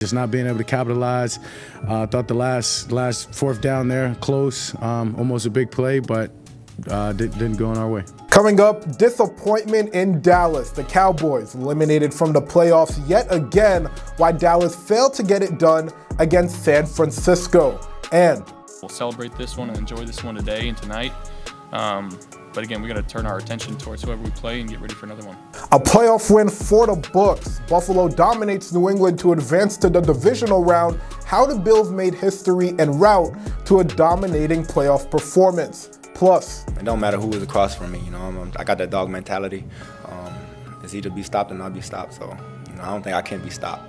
Just not being able to capitalize. Thought the last fourth down there, close, almost a big play, but didn't go in our way. Coming up, disappointment in Dallas. The Cowboys eliminated from the playoffs yet again, why Dallas failed to get it done against San Francisco. And we'll celebrate this one and enjoy this one today and tonight. But again, we got to turn our attention towards whoever we play and get ready for another one. A playoff win for the books. Buffalo dominates New England to advance to the divisional round. How the Bills made history en route to a dominating playoff performance. Plus, it don't matter who is across from me. I got that dog mentality. It's either be stopped or not be stopped. So, I don't think I can be stopped.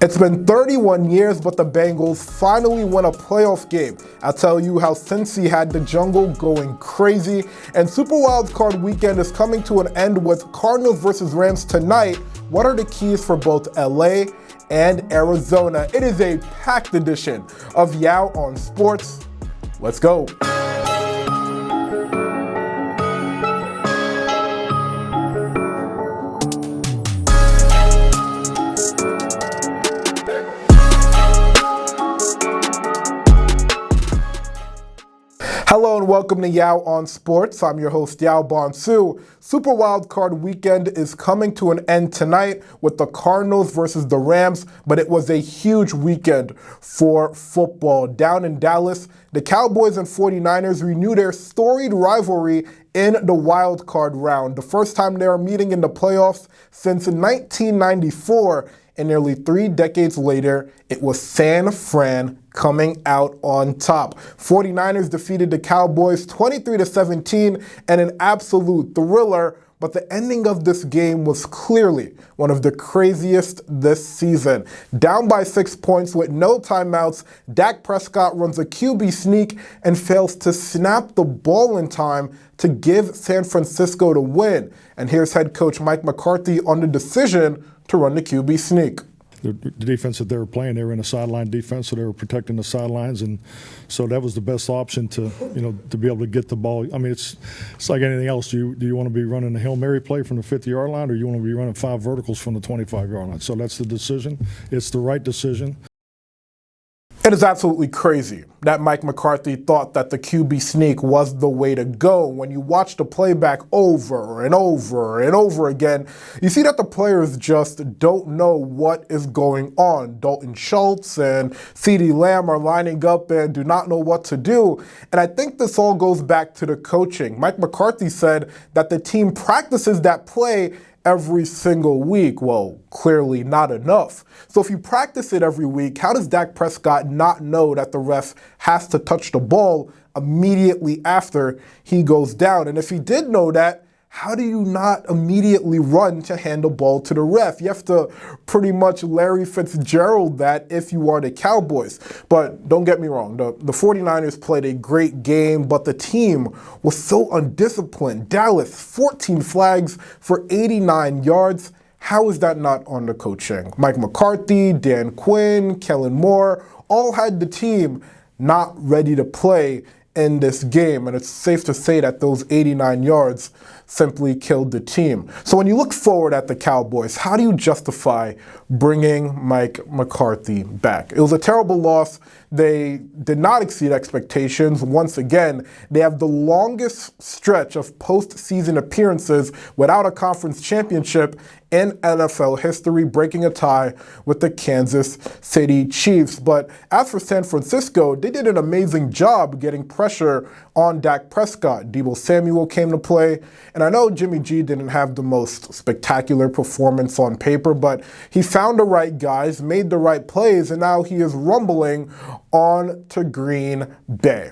It's been 31 years, but the Bengals finally won a playoff game. I'll tell you how Cincy had the jungle going crazy. And Super Wildcard Weekend is coming to an end with Cardinals versus Rams tonight. What are the keys for both LA and Arizona? It is a packed edition of Yao on Sports. Let's go. Hello and welcome to Yao on Sports. I'm your host, Yao Bonsu. Super Wildcard Weekend is coming to an end tonight with the Cardinals versus the Rams, but it was a huge weekend for football. Down in Dallas, the Cowboys and 49ers renew their storied rivalry in the wild card round. The first time they are meeting in the playoffs since 1994. And nearly 3 decades later, it was San Fran coming out on top. 49ers defeated the Cowboys 23-17 in an absolute thriller, but the ending of this game was clearly one of the craziest this season. Down by 6 points with no timeouts, Dak Prescott runs a QB sneak and fails to snap the ball in time to give San Francisco the win. And here's head coach Mike McCarthy on the decision to run the QB sneak. The defense that they were playing, they were in a sideline defense, so they were protecting the sidelines, and so that was the best option to be able to get the ball. I mean, it's like anything else. Do you want to be running a Hail Mary play from the 50-yard line, or you want to be running 5 verticals from the 25-yard line? So that's the decision. It's the right decision. It is absolutely crazy that Mike McCarthy thought that the QB sneak was the way to go. When you watch the playback over and over and over again, you see that the players just don't know what is going on. Dalton Schultz and CeeDee Lamb are lining up and do not know what to do. And I think this all goes back to the coaching. Mike McCarthy said that the team practices that play every single week. Well, clearly not enough. So if you practice it every week, how does Dak Prescott not know that the ref has to touch the ball immediately after he goes down? And if he did know that, how do you not immediately run to hand the ball to the ref? You have to pretty much Larry Fitzgerald that if you are the Cowboys. But don't get me wrong, the 49ers played a great game, but the team was so undisciplined. Dallas, 14 flags for 89 yards. How is that not on the coaching? Mike McCarthy, Dan Quinn, Kellen Moore, all had the team not ready to play in this game, and it's safe to say that those 89 yards simply killed the team. So when you look forward at the Cowboys, how do you justify bringing Mike McCarthy back? It was a terrible loss. They did not exceed expectations. Once again, they have the longest stretch of postseason appearances without a conference championship in NFL history, breaking a tie with the Kansas City Chiefs. But as for San Francisco, they did an amazing job getting pressure on Dak Prescott. Deebo Samuel came to play, and I know Jimmy G didn't have the most spectacular performance on paper, but he found the right guys, made the right plays, and now he is rumbling on to Green Bay.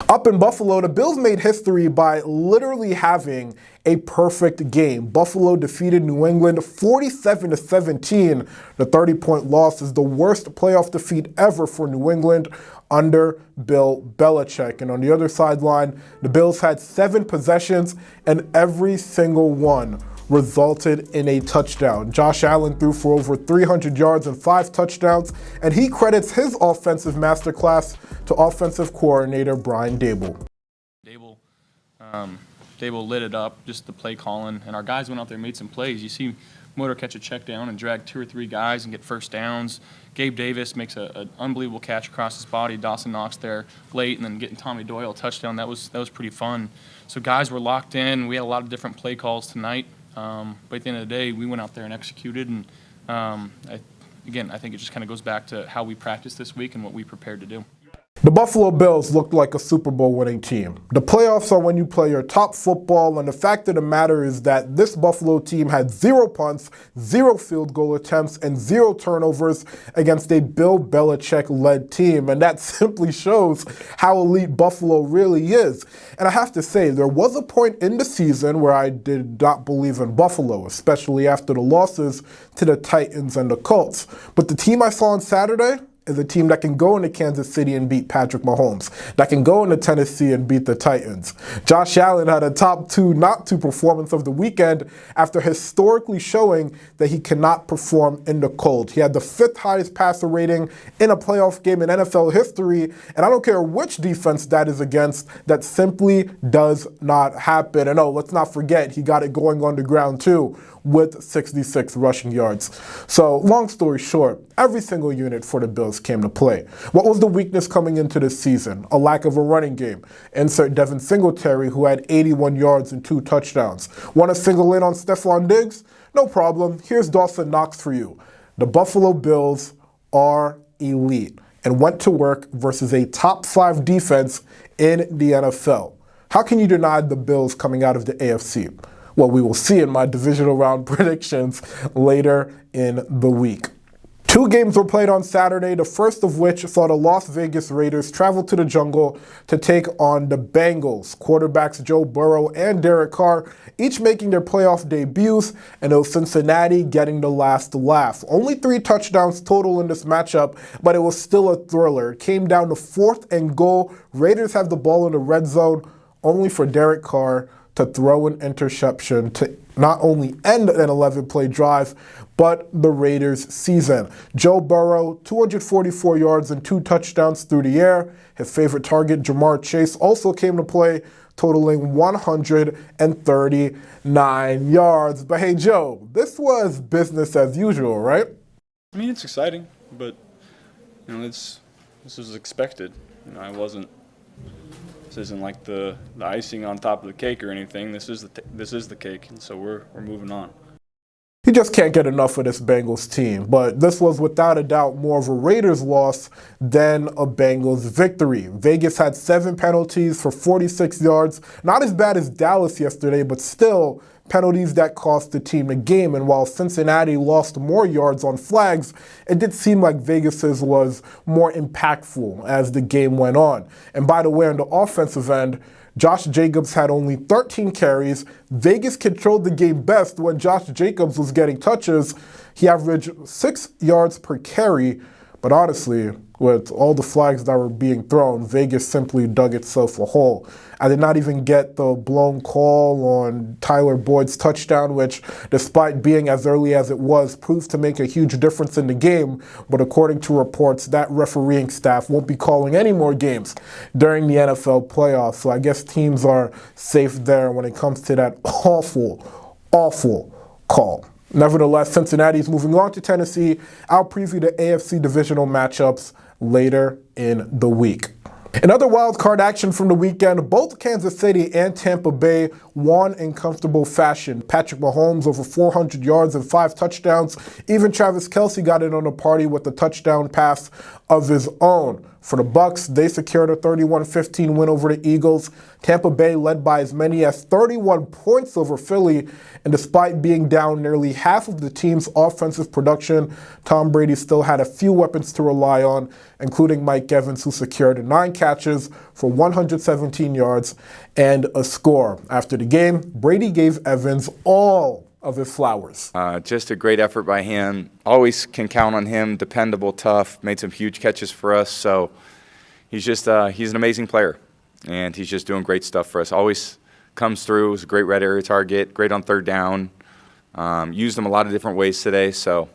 Up in Buffalo, the Bills made history by literally having a perfect game. Buffalo defeated New England 47-17. The 30-point loss is the worst playoff defeat ever for New England under Bill Belichick. And on the other sideline, the Bills had 7 possessions, and every single one resulted in a touchdown. Josh Allen threw for over 300 yards and 5 touchdowns, and he credits his offensive masterclass to offensive coordinator Brian Daboll. Daboll lit it up, just the play calling, and our guys went out there and made some plays. You see motor catch a check down and drag 2 or 3 guys and get first downs. Gabe Davis makes an unbelievable catch across his body. Dawson Knox there late, and then getting Tommy Doyle a touchdown. That was pretty fun. So guys were locked in. We had a lot of different play calls tonight. But at the end of the day, we went out there and executed. And I think it just kind of goes back to how we practiced this week and what we prepared to do. The Buffalo Bills looked like a Super Bowl winning team. The playoffs are when you play your top football, and the fact of the matter is that this Buffalo team had 0 punts, 0 field goal attempts, and 0 turnovers against a Bill Belichick-led team, and that simply shows how elite Buffalo really is. And I have to say, there was a point in the season where I did not believe in Buffalo, especially after the losses to the Titans and the Colts. But the team I saw on Saturday is a team that can go into Kansas City and beat Patrick Mahomes, that can go into Tennessee and beat the Titans. Josh Allen had a top 2, not 2 performance of the weekend after historically showing that he cannot perform in the cold. He had the 5th highest passer rating in a playoff game in NFL history, and I don't care which defense that is against, that simply does not happen. And let's not forget, he got it going on the ground too, with 66 rushing yards. So, long story short, every single unit for the Bills came to play. What was the weakness coming into this season? A lack of a running game. Insert Devin Singletary, who had 81 yards and 2 touchdowns. Want to single in on Stephon Diggs? No problem. Here's Dawson Knox for you. The Buffalo Bills are elite and went to work versus a top 5 defense in the NFL. How can you deny the Bills coming out of the AFC? Well, we will see in my divisional round predictions later in the week. 2 games were played on Saturday, the first of which saw the Las Vegas Raiders travel to the jungle to take on the Bengals. Quarterbacks Joe Burrow and Derek Carr each making their playoff debuts, and it was Cincinnati getting the last laugh. Only 3 touchdowns total in this matchup, but it was still a thriller. It came down to 4th and goal. Raiders have the ball in the red zone, only for Derek Carr to throw an interception to not only end an 11-play drive, but the Raiders' season. Joe Burrow, 244 yards and 2 touchdowns through the air. His favorite target, Jamar Chase, also came to play, totaling 139 yards. But hey, Joe, this was business as usual, right? I mean, it's exciting, but this was expected. This isn't like the icing on top of the cake or anything. This is the cake, and so we're moving on. He just can't get enough of this Bengals team, but this was without a doubt more of a Raiders loss than a Bengals victory. Vegas had 7 penalties for 46 yards. Not as bad as Dallas yesterday, but still penalties that cost the team the game. And while Cincinnati lost more yards on flags, it did seem like Vegas's was more impactful as the game went on. And by the way, on the offensive end, Josh Jacobs had only 13 carries. Vegas controlled the game best when Josh Jacobs was getting touches. He averaged 6 yards per carry, but honestly, with all the flags that were being thrown, Vegas simply dug itself a hole. I did not even get the blown call on Tyler Boyd's touchdown, which, despite being as early as it was, proved to make a huge difference in the game. But according to reports, that refereeing staff won't be calling any more games during the NFL playoffs. So I guess teams are safe there when it comes to that awful, awful call. Nevertheless, Cincinnati's moving on to Tennessee. I'll preview the AFC divisional matchups later in the week. In other wild card action from the weekend, both Kansas City and Tampa Bay won in comfortable fashion. Patrick Mahomes over 400 yards and 5 touchdowns. Even Travis Kelce got in on the party with a touchdown pass of his own. For the Bucs, they secured a 31-15 win over the Eagles. Tampa Bay led by as many as 31 points over Philly, and despite being down nearly half of the team's offensive production, Tom Brady still had a few weapons to rely on, including Mike Evans, who secured 9 catches for 117 yards and a score. After the game, Brady gave Evans all of his flowers. Just a great effort by him. Always can count on him. Dependable, tough. Made some huge catches for us. So he's just he's an amazing player, and he's just doing great stuff for us. Always comes through. Was a great red area target. Great on 3rd down. Used him a lot of different ways today. So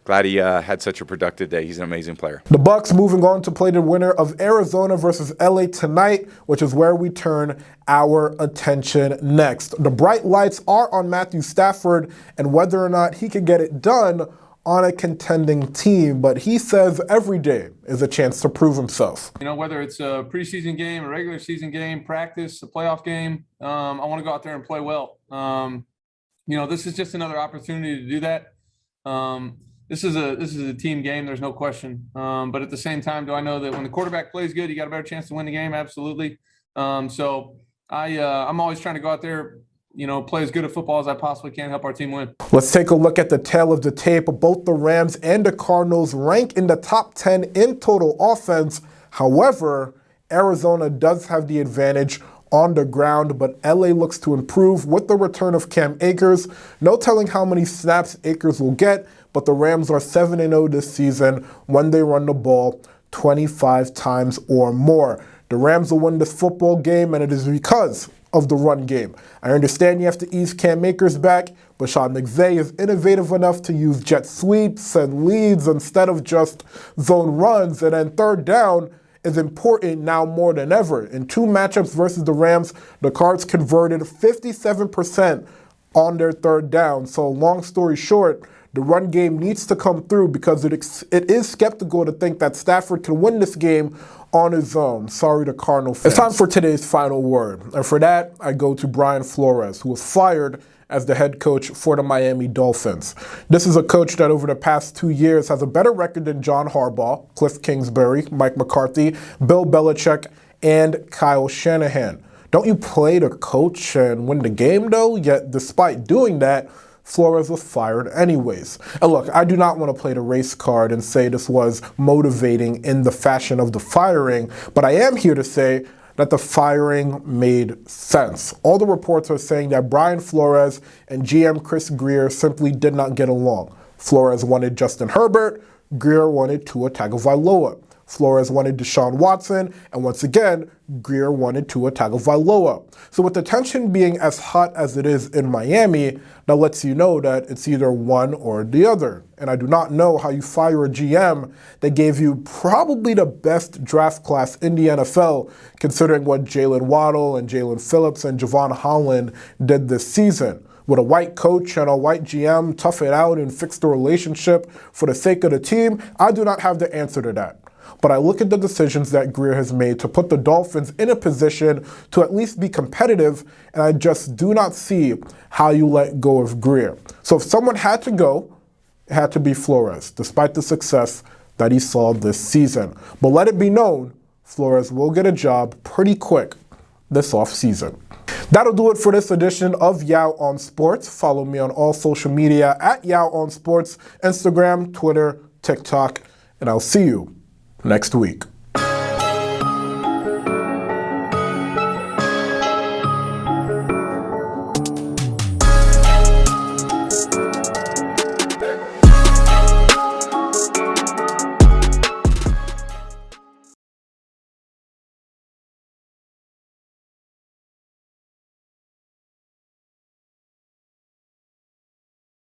glad he had such a productive day. He's an amazing player. The Bucks moving on to play the winner of Arizona versus LA tonight, which is where we turn our attention next. The bright lights are on Matthew Stafford and whether or not he can get it done on a contending team, but he says every day is a chance to prove himself. You know, whether it's a preseason game, a regular season game, practice, a playoff game, I want to go out there and play well. You know, this is just another opportunity to do that. This is a team game. There's no question. But at the same time, do I know that when the quarterback plays good, you got a better chance to win the game? Absolutely. So I'm always trying to go out there, you know, play as good a football as I possibly can, help our team win. Let's take a look at the tail of the tape. Both the Rams and the Cardinals rank in the top 10 in total offense. However, Arizona does have the advantage on the ground, but LA looks to improve with the return of Cam Akers. No telling how many snaps Akers will get, but the Rams are 7-0 this season when they run the ball 25 times or more. The Rams will win this football game, and it is because of the run game. I understand you have to ease Cam Akers back, but Sean McVay is innovative enough to use jet sweeps and leads instead of just zone runs, and then third down is important now more than ever. In 2 matchups versus the Rams, the Cards converted 57% on their third down. So long story short, the run game needs to come through because it is skeptical to think that Stafford can win this game on his own. Sorry to Cardinal fans. It's time for today's final word. And for that, I go to Brian Flores, who was fired as the head coach for the Miami Dolphins. This is a coach that over the past 2 years has a better record than John Harbaugh, Cliff Kingsbury, Mike McCarthy, Bill Belichick, and Kyle Shanahan. Don't you play to coach and win the game, though? Yet, despite doing that, Flores was fired anyways. And look, I do not want to play the race card and say this was motivating in the fashion of the firing, but I am here to say that the firing made sense. All the reports are saying that Brian Flores and GM Chris Grier simply did not get along. Flores wanted Justin Herbert, Grier wanted Tua Tagovailoa. Flores wanted Deshaun Watson, and once again, Grier wanted Tua Tagovailoa. So with the tension being as hot as it is in Miami, that lets you know that it's either one or the other. And I do not know how you fire a GM that gave you probably the best draft class in the NFL, considering what Jalen Waddle and Jalen Phillips and Javon Holland did this season. Would a white coach and a white GM tough it out and fix the relationship for the sake of the team? I do not have the answer to that. But I look at the decisions that Grier has made to put the Dolphins in a position to at least be competitive, and I just do not see how you let go of Grier. So if someone had to go, it had to be Flores, despite the success that he saw this season. But let it be known, Flores will get a job pretty quick this offseason. That'll do it for this edition of Yao on Sports. Follow me on all social media at Yao on Sports, Instagram, Twitter, TikTok, and I'll see you next week.